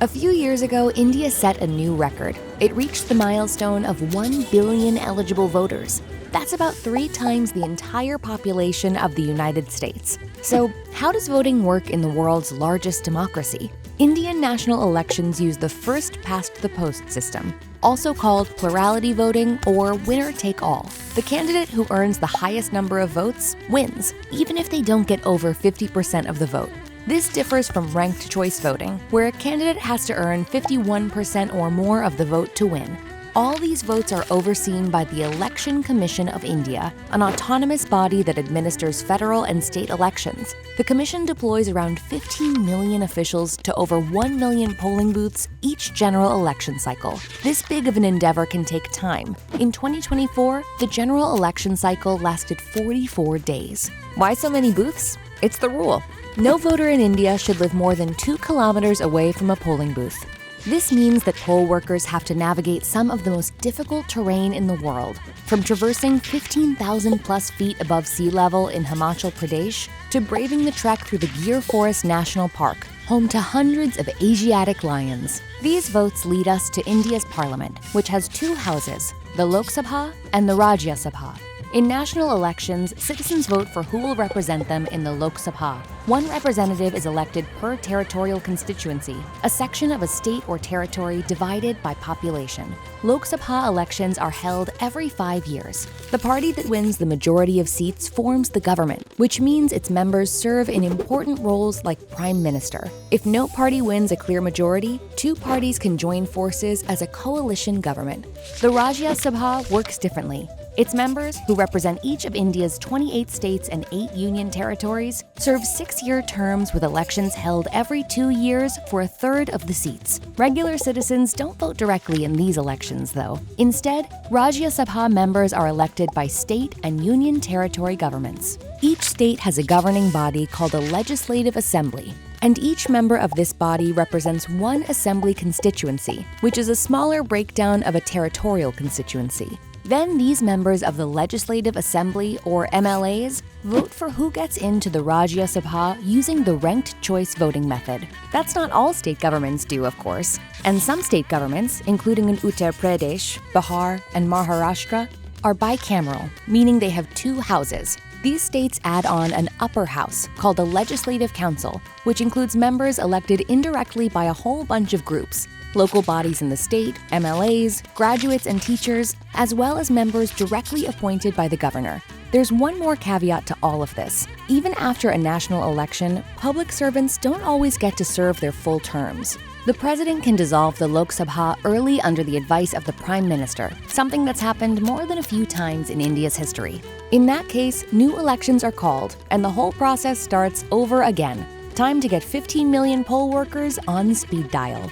A few years ago, India set a new record. It reached the milestone of 1 billion eligible voters. That's about 3 times the entire population of the United States. So, how does voting work in the world's largest democracy? Indian national elections use the first-past-the-post system, also called plurality voting or winner-take-all. The candidate who earns the highest number of votes wins, even if they don't get over 50% of the vote. This differs from ranked choice voting, where a candidate has to earn 51% or more of the vote to win. All these votes are overseen by the Election Commission of India, an autonomous body that administers federal and state elections. The commission deploys around 15 million officials to over 1 million polling booths each general election cycle. This big of an endeavor can take time. In 2024, the general election cycle lasted 44 days. Why so many booths? It's the rule. No voter in India should live more than 2 kilometers away from a polling booth. This means that poll workers have to navigate some of the most difficult terrain in the world, from traversing 15,000 plus feet above sea level in Himachal Pradesh to braving the trek through the Gir Forest National Park, home to hundreds of Asiatic lions. These votes lead us to India's parliament, which has 2 houses, the Lok Sabha and the Rajya Sabha. In national elections, citizens vote for who will represent them in the Lok Sabha. 1 representative is elected per territorial constituency, a section of a state or territory divided by population. Lok Sabha elections are held every 5 years. The party that wins the majority of seats forms the government, which means its members serve in important roles like prime minister. If no party wins a clear majority, 2 parties can join forces as a coalition government. The Rajya Sabha works differently. Its members, who represent each of India's 28 states and 8 union territories, serve 6-year terms with elections held every 2 years for a third of the seats. Regular citizens don't vote directly in these elections, though. Instead, Rajya Sabha members are elected by state and union territory governments. Each state has a governing body called a legislative assembly, and each member of this body represents 1 assembly constituency, which is a smaller breakdown of a territorial constituency. Then these members of the Legislative Assembly, or MLAs, vote for who gets into the Rajya Sabha using the ranked choice voting method. That's not all state governments do, of course. And some state governments, including in Uttar Pradesh, Bihar, and Maharashtra, are bicameral, meaning they have 2 houses. These states add on an upper house called a Legislative Council, which includes members elected indirectly by a whole bunch of groups. Local bodies in the state, MLAs, graduates and teachers, as well as members directly appointed by the governor. There's one more caveat to all of this. Even after a national election, public servants don't always get to serve their full terms. The president can dissolve the Lok Sabha early under the advice of the prime minister, something that's happened more than a few times in India's history. In that case, new elections are called, and the whole process starts over again. Time to get 15 million poll workers on speed dial.